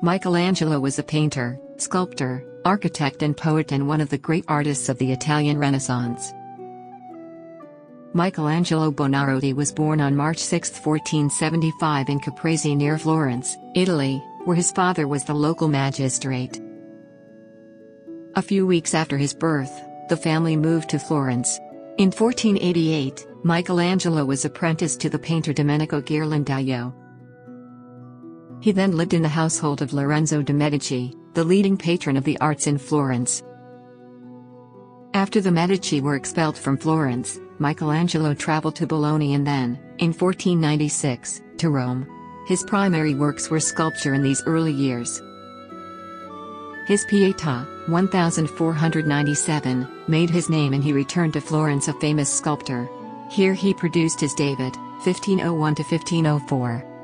Michelangelo was a painter, sculptor, architect and poet and one of the great artists of the Italian Renaissance. Michelangelo Buonarroti was born on March 6, 1475 in Caprese near Florence, Italy, where his father was the local magistrate. A few weeks after his birth, the family moved to Florence. In 1488, Michelangelo was apprenticed to the painter Domenico Ghirlandaio. He then lived in the household of Lorenzo de Medici, the leading patron of the arts in Florence. After the Medici were expelled from Florence, Michelangelo traveled to Bologna and then, in 1496, to Rome. His primary works were sculpture in these early years. His Pietà, 1497, made his name and he returned to Florence a famous sculptor. Here he produced his David, 1501–1504.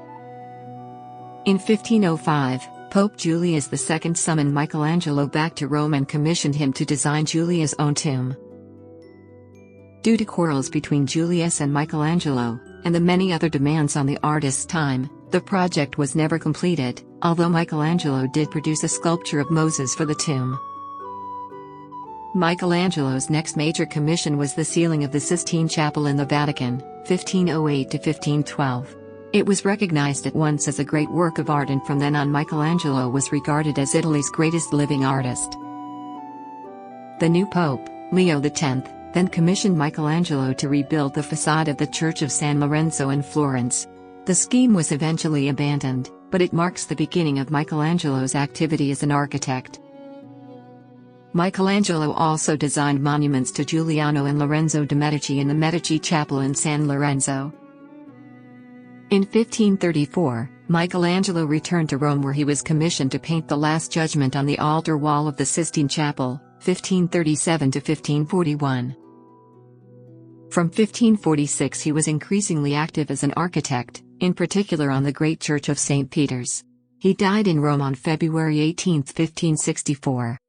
In 1505, Pope Julius II summoned Michelangelo back to Rome and commissioned him to design Julia's own tomb. Due to quarrels between Julius and Michelangelo, and the many other demands on the artist's time, the project was never completed, although Michelangelo did produce a sculpture of Moses for the tomb. Michelangelo's next major commission was the ceiling of the Sistine Chapel in the Vatican, 1508–1512. It was recognized at once as a great work of art, and from then on Michelangelo was regarded as Italy's greatest living artist. The new Pope, Leo X, then commissioned Michelangelo to rebuild the façade of the Church of San Lorenzo in Florence. The scheme was eventually abandoned, but it marks the beginning of Michelangelo's activity as an architect. Michelangelo also designed monuments to Giuliano and Lorenzo de Medici in the Medici Chapel in San Lorenzo. In 1534, Michelangelo returned to Rome where he was commissioned to paint the Last Judgement on the altar wall of the Sistine Chapel, 1537–1541. From 1546 he was increasingly active as an architect, in particular on the great church of St. Peter's. He died in Rome on February 18, 1564.